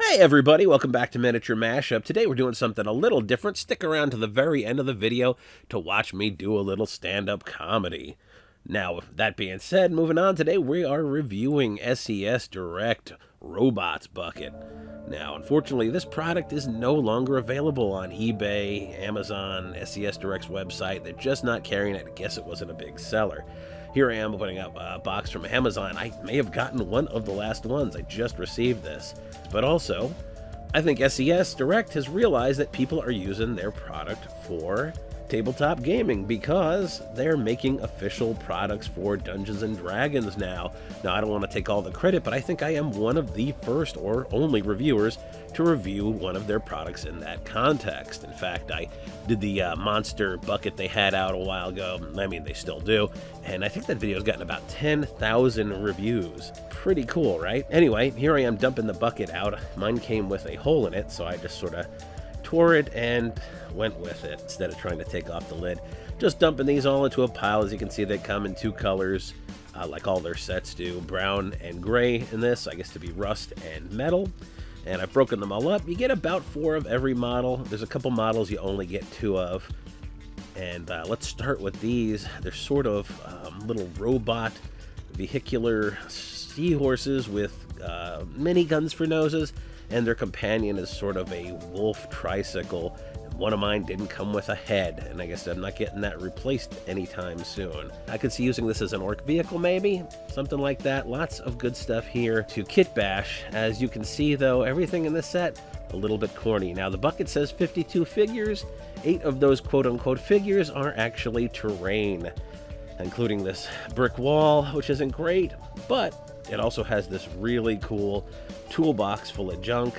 Hey everybody, welcome back to Miniature Mashup. Today we're doing something a little different. Stick around to the very end of the video to watch me do a little stand-up comedy. Now, with that being said, moving on, today we are reviewing SCS Direct Robots Bucket. Now, unfortunately, this product is no longer available on eBay, Amazon, SCS Direct's website. They're just not carrying it. I guess it wasn't a big seller. Here I am opening up a box from Amazon. I may have gotten one of the last ones. I just received this. But also, I think SCS Direct has realized that people are using their product for tabletop gaming because they're making official products for Dungeons & Dragons now. Now, I don't want to take all the credit, but I think I am one of the first or only reviewers to review one of their products in that context. In fact, I did the monster bucket they had out a while ago. I mean, they still do. And I think that video's gotten about 10,000 reviews. Pretty cool, right? Anyway, here I am dumping the bucket out. Mine came with a hole in it, so I just sort of tore it and went with it instead of trying to take off the lid. Just dumping these all into a pile. As you can see, they come in two colors, like all their sets do, brown and gray in this, I guess to be rust and metal. And I've broken them all up. You get about 4 of every model. There's a couple models you only get 2 of. And let's start with these. They're sort of little robot vehicular seahorses with mini guns for noses, and their companion is sort of a wolf tricycle. One of mine didn't come with a head, and I guess I'm not getting that replaced anytime soon. I could see using this as an orc vehicle, maybe? Something like that. Lots of good stuff here to kit bash. As you can see, though, everything in this set, a little bit corny. Now, the bucket says 52 figures. 8 of those quote-unquote figures are actually terrain, including this brick wall, which isn't great, but it also has this really cool toolbox full of junk,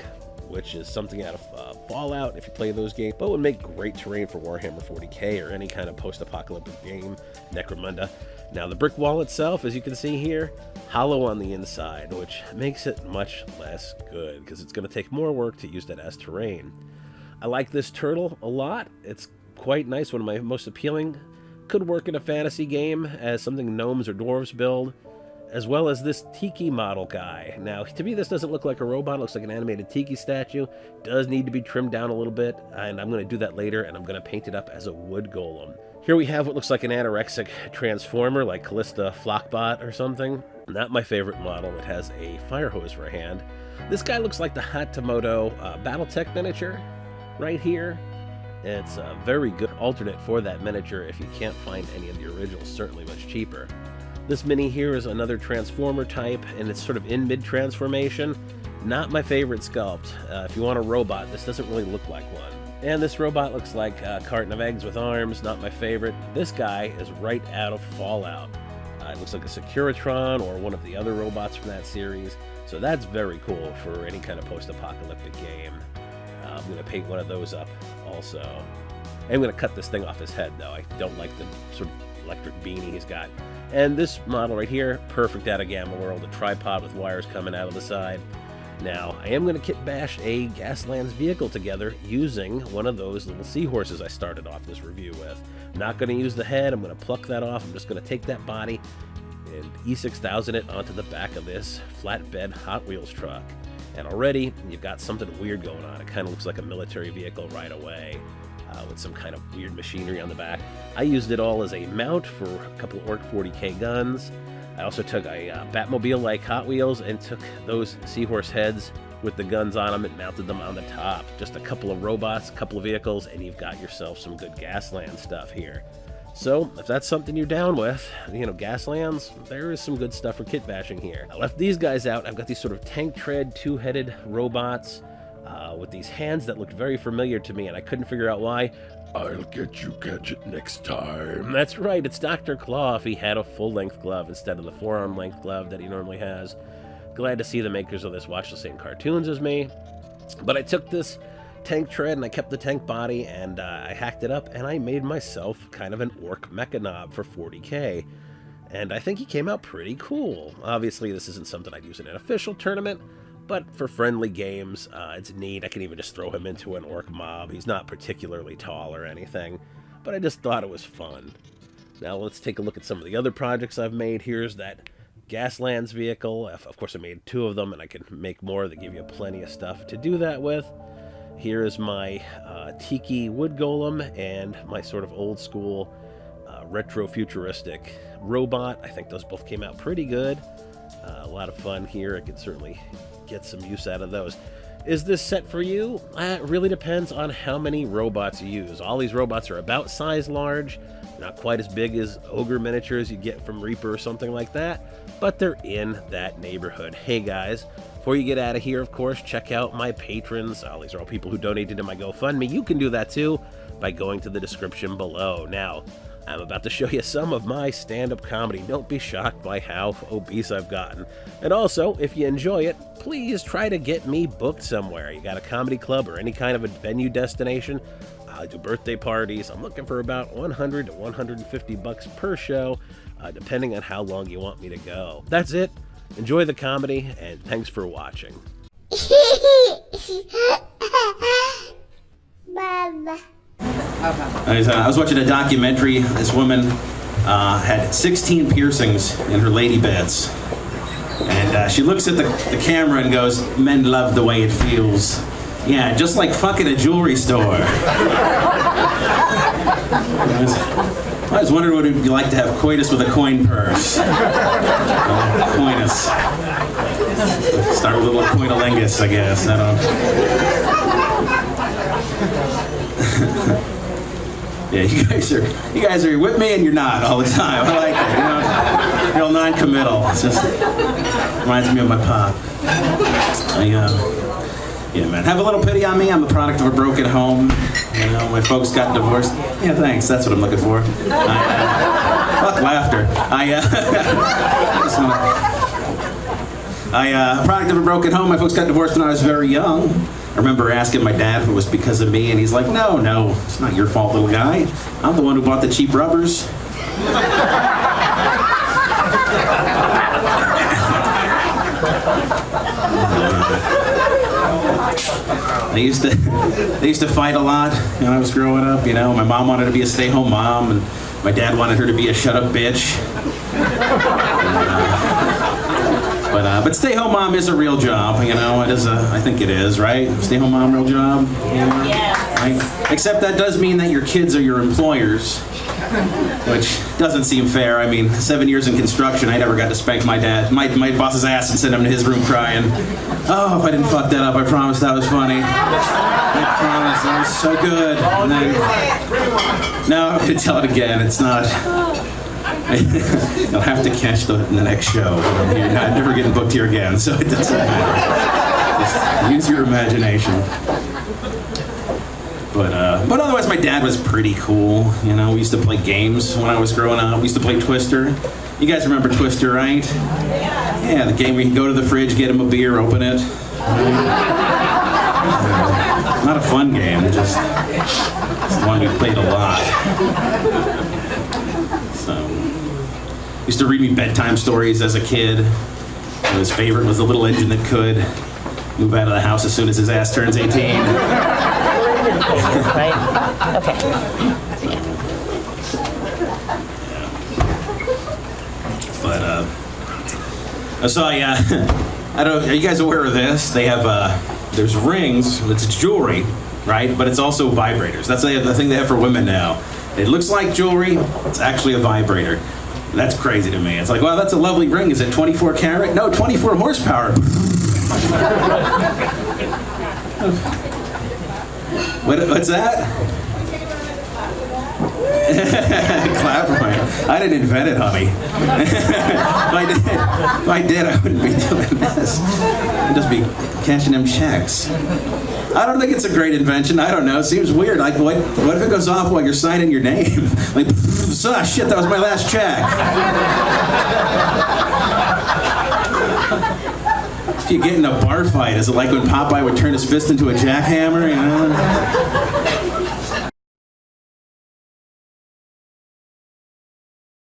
which is something out of Fallout if you play those games, but would make great terrain for Warhammer 40k or any kind of post-apocalyptic game, Necromunda. Now, the brick wall itself, as you can see here, hollow on the inside, which makes it much less good because it's going to take more work to use that as terrain. I like this turtle a lot. It's quite nice, one of my most appealing. Could work in a fantasy game as something gnomes or dwarves build, as well as this tiki model guy. Now, to me, this doesn't look like a robot. It looks like an animated tiki statue. Does need to be trimmed down a little bit, and I'm going to do that later, and I'm going to paint it up as a wood golem. Here we have what looks like an Anorexic Transformer, like Callista Flockbot or something. Not my favorite model. It has a fire hose for a hand. This guy looks like the Hatamoto Battletech miniature right here. It's a very good alternate for that miniature if you can't find any of the originals, certainly much cheaper. This mini here is another Transformer type, and it's sort of in mid-transformation. Not my favorite sculpt. If you want a robot, this doesn't really look like one. And this robot looks like a carton of eggs with arms, not my favorite. This guy is right out of Fallout. It looks like a Securitron or one of the other robots from that series, so that's very cool for any kind of post-apocalyptic game. I'm going to paint one of those up also. I'm going to cut this thing off his head, though. I don't like the sort of electric beanie he's got. And this model right here, perfect out of Gamma World, a tripod with wires coming out of the side. Now, I am going to kit bash a Gaslands vehicle together using one of those little seahorses I started off this review with. I'm not going to use the head. I'm going to pluck that off. I'm just going to take that body and E6000 it onto the back of this flatbed Hot Wheels truck. And already, you've got something weird going on. It kind of looks like a military vehicle right away, with some kind of weird machinery on the back. I used it all as a mount for a couple of Orc 40k guns. I also took a Batmobile like Hot Wheels and took those seahorse heads with the guns on them and mounted them on the top. Just a couple of robots, a couple of vehicles, and you've got yourself some good Gasland stuff here. So, if that's something you're down with, you know, Gaslands, there is some good stuff for kit bashing here. I left these guys out. I've got these sort of tank tread, 2-headed robots with these hands that looked very familiar to me, and I couldn't figure out why. I'll get you, Gadget, next time. That's right, it's Dr. Claw if he had a full-length glove instead of the forearm-length glove that he normally has. Glad to see the makers of this watch the same cartoons as me. But I took this tank tread and I kept the tank body and I hacked it up and I made myself kind of an orc mechanob for 40k. And I think he came out pretty cool. Obviously, this isn't something I'd use in an official tournament, but for friendly games, it's neat. I can even just throw him into an orc mob. He's not particularly tall or anything, but I just thought it was fun. Now let's take a look at some of the other projects I've made. Here's that Gasland's vehicle. Of course, I made 2 of them, and I can make more that give you plenty of stuff to do that with. Here is my Tiki wood golem and my sort of old school retro-futuristic robot. I think those both came out pretty good. A lot of fun here. I could certainly get some use out of those. Is this set for you? It really depends on how many robots you use. All these robots are about size large, not quite as big as ogre miniatures you get from Reaper or something like that, but they're in that neighborhood. Hey guys, before you get out of here, of course, check out my patrons. These are all people who donated to my GoFundMe. You can do that too by going to the description below. Now, I'm about to show you some of my stand-up comedy. Don't be shocked by how obese I've gotten. And also, if you enjoy it, please try to get me booked somewhere. You got a comedy club or any kind of a venue destination? I do birthday parties. I'm looking for about $100 to $150 per show, depending on how long you want me to go. That's it. Enjoy the comedy, and thanks for watching. I was watching a documentary. This woman had 16 piercings in her lady beds. And she looks at the camera and goes, "Men love the way it feels." Yeah, just like fucking a jewelry store. I was wondering what it would be like to have coitus with a coin purse. Coinus. Start with a little coinolingus, I guess. I don't. Yeah, you guys are with me and you're not all the time. I like it. You know, real non-committal. It just reminds me of my pop. Yeah, man. Have a little pity on me. I'm the product of a broken home. You know, my folks got divorced. Yeah, thanks. That's what I'm looking for. Fuck laughter. Product of a broken home. My folks got divorced when I was very young. I remember asking my dad if it was because of me, and he's like, no, it's not your fault, little guy. I'm the one who bought the cheap rubbers. They used to fight a lot when I was growing up, you know. My mom wanted to be a stay-home mom, and my dad wanted her to be a shut-up bitch. But stay-home mom is a real job, you know. It is I think it is, right? Stay-home mom, real job? Yeah. Right? Except that does mean that your kids are your employers, which doesn't seem fair. I mean, 7 years in construction, I never got to spank my my boss's ass and send him to his room crying. Oh, if I didn't fuck that up, I promise that was funny. I promise, that was so good. And then, no, I'm gonna tell it again. It's not. You'll have to catch the next show. You're not never getting booked here again, so it doesn't matter. Just use your imagination. But otherwise, my dad was pretty cool. You know, we used to play games when I was growing up. We used to play Twister. You guys remember Twister, right? Yeah, the game where you can go to the fridge, get him a beer, open it. Not a fun game, just it's the one we played a lot. Used to read me bedtime stories as a kid. And his favorite was The Little Engine That Could. Move out of the house as soon as his ass turns 18. Right? Okay. But so I don't. Are you guys aware of this? They have there's rings. It's jewelry, right? But it's also vibrators. That's the thing they have for women now. It looks like jewelry. It's actually a vibrator. That's crazy to me. It's like, wow, that's a lovely ring. Is it 24 karat? No, 24 horsepower. What's that? Clap for me. I didn't invent it, honey. If I did, I wouldn't be doing this. I'd just be cashing them checks. I don't think it's a great invention. I don't know. It seems weird. Like, what if it goes off while you're signing your name? Like, shit, that was my last check. If you get in a bar fight, is it like when Popeye would turn his fist into a jackhammer, you know?